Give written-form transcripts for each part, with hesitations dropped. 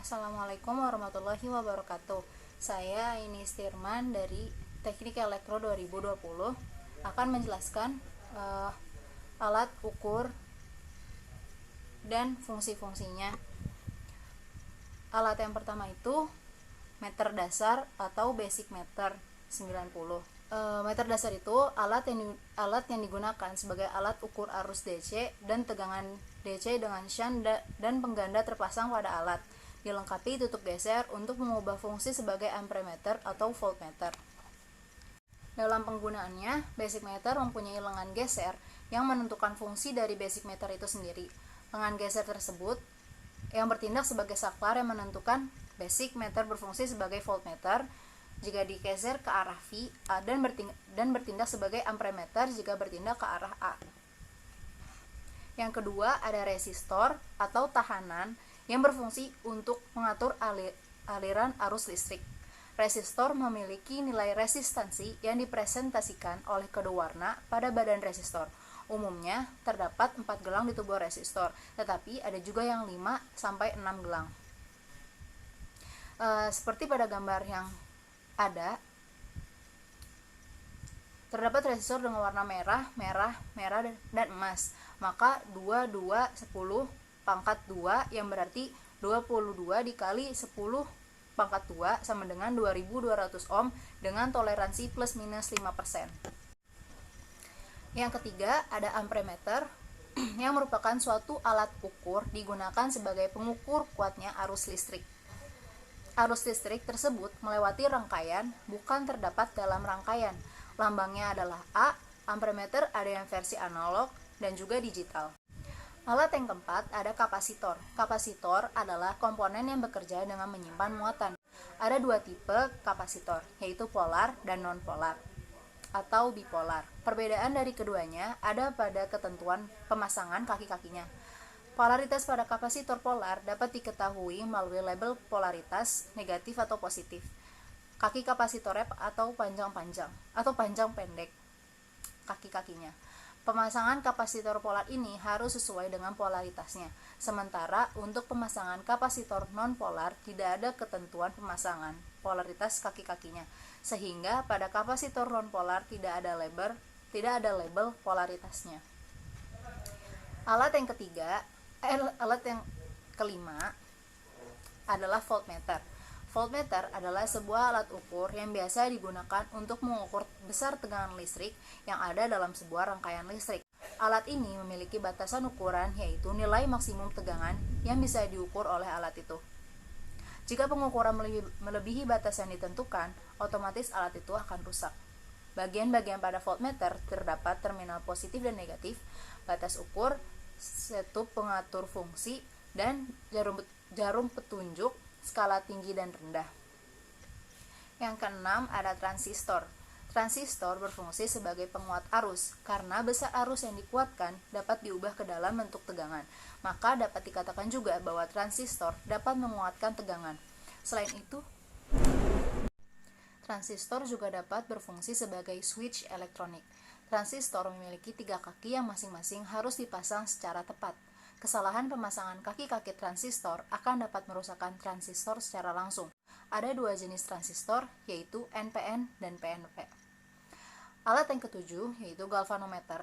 Assalamualaikum warahmatullahi wabarakatuh. Saya Inis Tirman dari Teknik Elektro 2020 akan menjelaskan alat ukur dan fungsi-fungsinya. Alat yang pertama itu meter dasar atau basic meter 90. Meter dasar itu alat yang digunakan sebagai alat ukur arus DC dan tegangan DC dengan shunt dan pengganda terpasang pada alat, dilengkapi tutup geser untuk mengubah fungsi sebagai amperemeter atau voltmeter. Dalam penggunaannya, basic meter mempunyai lengan geser yang menentukan fungsi dari basic meter itu sendiri. Lengan geser tersebut yang bertindak sebagai saklar yang menentukan basic meter berfungsi sebagai voltmeter jika digeser ke arah V dan bertindak sebagai amperemeter jika bertindak ke arah A. Yang kedua, ada resistor atau tahanan yang berfungsi untuk mengatur aliran arus listrik. Resistor memiliki nilai resistansi yang dipresentasikan oleh kode warna pada badan resistor. Umumnya terdapat 4 gelang di tubuh resistor, tetapi ada juga yang 5-6 gelang. Seperti pada gambar yang ada, terdapat resistor dengan warna merah, dan emas. Maka 22 10 pangkat 2 yang berarti 22 dikali 10 pangkat 2 sama dengan 2200 ohm dengan toleransi plus minus 5%. Yang ketiga, ada amperemeter yang merupakan suatu alat ukur digunakan sebagai pengukur kuatnya arus listrik. Arus listrik tersebut melewati rangkaian, bukan terdapat dalam rangkaian. Lambangnya adalah A. Amperemeter ada yang versi analog dan juga digital. Alat yang keempat ada kapasitor. Kapasitor adalah komponen yang bekerja dengan menyimpan muatan. Ada 2 tipe kapasitor, yaitu polar dan non-polar atau bipolar. Perbedaan dari keduanya ada pada ketentuan pemasangan kaki-kakinya. Polaritas pada kapasitor polar dapat diketahui melalui label polaritas negatif atau positif. Kaki kapasitornya atau panjang pendek kaki-kakinya. Pemasangan kapasitor polar ini harus sesuai dengan polaritasnya. Sementara untuk pemasangan kapasitor non-polar tidak ada ketentuan pemasangan polaritas kaki-kakinya. Sehingga pada kapasitor non-polar tidak ada label polaritasnya. Alat yang kelima adalah voltmeter. Voltmeter adalah sebuah alat ukur yang biasa digunakan untuk mengukur besar tegangan listrik yang ada dalam sebuah rangkaian listrik. Alat ini memiliki batasan ukuran, yaitu nilai maksimum tegangan yang bisa diukur oleh alat itu. Jika pengukuran melebihi batasan ditentukan, otomatis alat itu akan rusak. Bagian-bagian pada voltmeter terdapat terminal positif dan negatif, batas ukur, setup pengatur fungsi, dan jarum petunjuk skala tinggi dan rendah. Yang keenam ada transistor. Transistor berfungsi sebagai penguat arus karena besar arus yang dikuatkan dapat diubah ke dalam bentuk tegangan. Maka dapat dikatakan juga bahwa transistor dapat menguatkan tegangan. Selain itu, transistor juga dapat berfungsi sebagai switch elektronik. Transistor memiliki 3 kaki yang masing-masing harus dipasang secara tepat. Kesalahan pemasangan kaki-kaki transistor akan dapat merusakkan transistor secara langsung. Ada 2 jenis transistor, yaitu NPN dan PNP. Alat yang ketujuh yaitu galvanometer.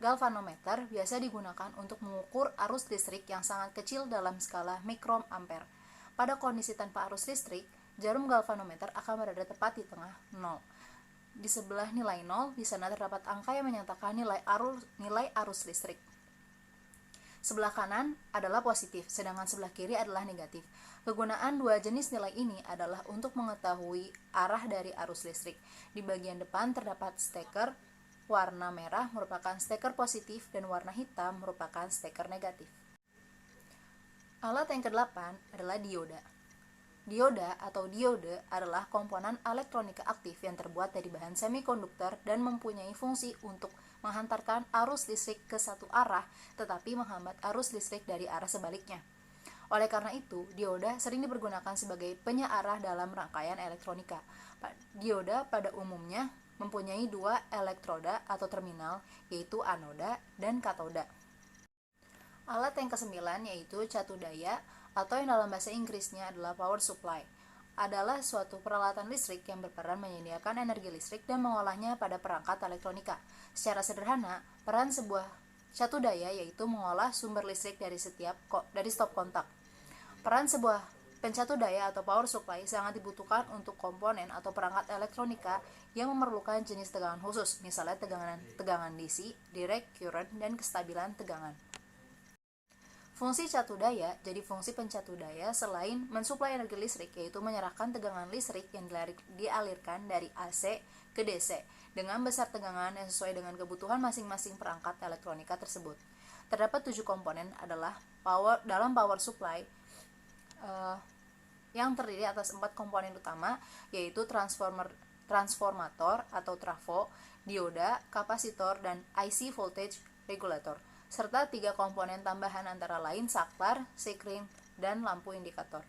Galvanometer biasa digunakan untuk mengukur arus listrik yang sangat kecil dalam skala mikroampere. Pada kondisi tanpa arus listrik, jarum galvanometer akan berada tepat di tengah 0. Di sebelah nilai 0, di sana terdapat angka yang menyatakan nilai arus listrik. Sebelah kanan adalah positif, sedangkan sebelah kiri adalah negatif. Kegunaan 2 jenis nilai ini adalah untuk mengetahui arah dari arus listrik. Di bagian depan terdapat steker, warna merah merupakan steker positif dan warna hitam merupakan steker negatif. Alat yang ke-8 adalah dioda. Dioda atau diode adalah komponen elektronika aktif yang terbuat dari bahan semikonduktor dan mempunyai fungsi untuk menghantarkan arus listrik ke satu arah tetapi menghambat arus listrik dari arah sebaliknya. Oleh karena itu, dioda sering dipergunakan sebagai penyearah dalam rangkaian elektronika. Dioda pada umumnya mempunyai 2 elektroda atau terminal, yaitu anoda dan katoda. Alat yang ke-9 yaitu catu daya atau yang dalam bahasa Inggrisnya adalah power supply, adalah suatu peralatan listrik yang berperan menyediakan energi listrik dan mengolahnya pada perangkat elektronika. Secara sederhana, peran sebuah catu daya yaitu mengolah sumber listrik dari stop kontak. Peran sebuah pencatu daya atau power supply sangat dibutuhkan untuk komponen atau perangkat elektronika yang memerlukan jenis tegangan khusus, misalnya tegangan DC, direct current, dan kestabilan tegangan. Fungsi catu daya, jadi fungsi pencatu daya selain mensuplai energi listrik, yaitu menyerahkan tegangan listrik yang dialirkan dari AC ke DC dengan besar tegangan yang sesuai dengan kebutuhan masing-masing perangkat elektronika tersebut. Terdapat 7 komponen adalah dalam power supply yang terdiri atas 4 komponen utama, yaitu transformator atau trafo, dioda, kapasitor, dan IC voltage regulator, serta 3 komponen tambahan antara lain saklar, sekring, dan lampu indikator.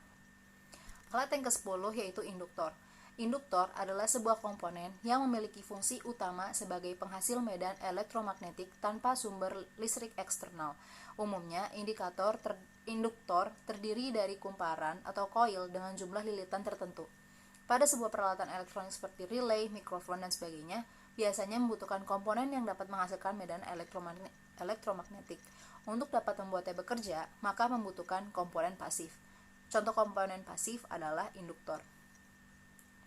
Alat yang ke-10 yaitu induktor. Induktor adalah sebuah komponen yang memiliki fungsi utama sebagai penghasil medan elektromagnetik tanpa sumber listrik eksternal. Umumnya, induktor terdiri dari kumparan atau koil dengan jumlah lilitan tertentu. Pada sebuah peralatan elektronik seperti relay, mikrofon, dan sebagainya, biasanya membutuhkan komponen yang dapat menghasilkan medan elektromagnetik. Untuk dapat membuatnya bekerja, maka membutuhkan komponen pasif. Contoh komponen pasif adalah induktor.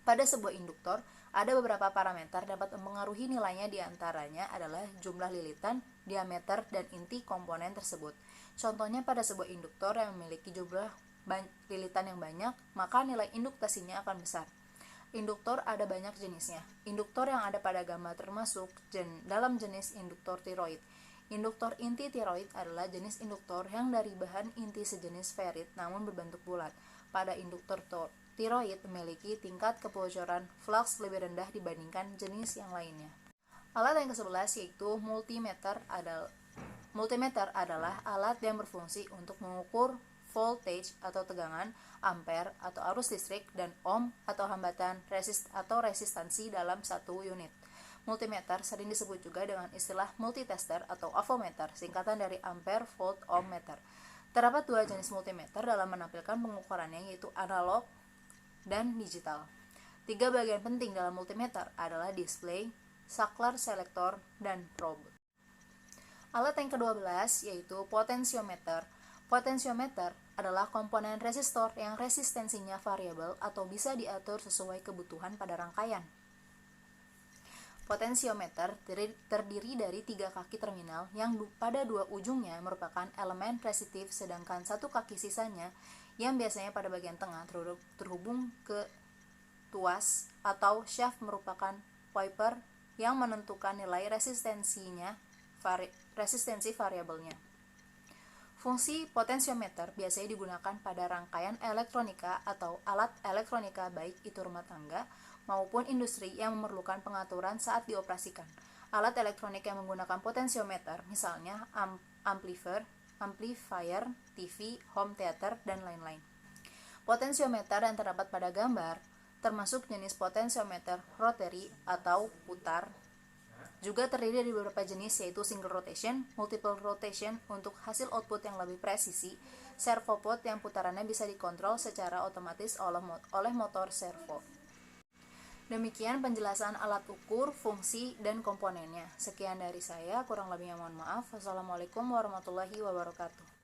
Pada sebuah induktor, ada beberapa parameter dapat mempengaruhi nilainya, diantaranya adalah jumlah lilitan, diameter, dan inti komponen tersebut. Contohnya pada sebuah induktor yang memiliki jumlah lilitan yang banyak, maka nilai induktasinya akan besar. Induktor ada banyak jenisnya. Induktor yang ada pada gambar termasuk dalam jenis induktor tiroid. Induktor inti tiroid adalah jenis induktor yang dari bahan inti sejenis ferit namun berbentuk bulat. Pada induktor tiroid memiliki tingkat kebocoran flux lebih rendah dibandingkan jenis yang lainnya. Alat yang ke-11 yaitu multimeter. Multimeter adalah alat yang berfungsi untuk mengukur voltage atau tegangan, ampere atau arus listrik, dan ohm atau hambatan resistansi dalam satu unit. Multimeter sering disebut juga dengan istilah multitester atau avometer, singkatan dari ampere, volt, ohm, meter. Terdapat 2 jenis multimeter dalam menampilkan pengukurannya, yaitu analog dan digital. 3 bagian penting dalam multimeter adalah display, saklar selektor, dan probe. Alat yang ke-12 yaitu potensiometer. Potensiometer adalah komponen resistor yang resistensinya variabel atau bisa diatur sesuai kebutuhan pada rangkaian. Potensiometer terdiri dari 3 kaki terminal yang pada 2 ujungnya merupakan elemen resistif, sedangkan 1 kaki sisanya yang biasanya pada bagian tengah terhubung ke tuas atau shaft merupakan wiper yang menentukan nilai resistensi variabelnya. Fungsi potensiometer biasanya digunakan pada rangkaian elektronika atau alat elektronika baik itu rumah tangga maupun industri yang memerlukan pengaturan saat dioperasikan. Alat elektronik yang menggunakan potensiometer misalnya amplifier, TV, home theater, dan lain-lain. Potensiometer yang terdapat pada gambar termasuk jenis potensiometer rotary atau putar. Juga terdiri dari beberapa jenis yaitu single rotation, multiple rotation untuk hasil output yang lebih presisi, servopod yang putarannya bisa dikontrol secara otomatis oleh motor servo. Demikian penjelasan alat ukur, fungsi, dan komponennya. Sekian dari saya, kurang lebihnya mohon maaf. Wassalamualaikum warahmatullahi wabarakatuh.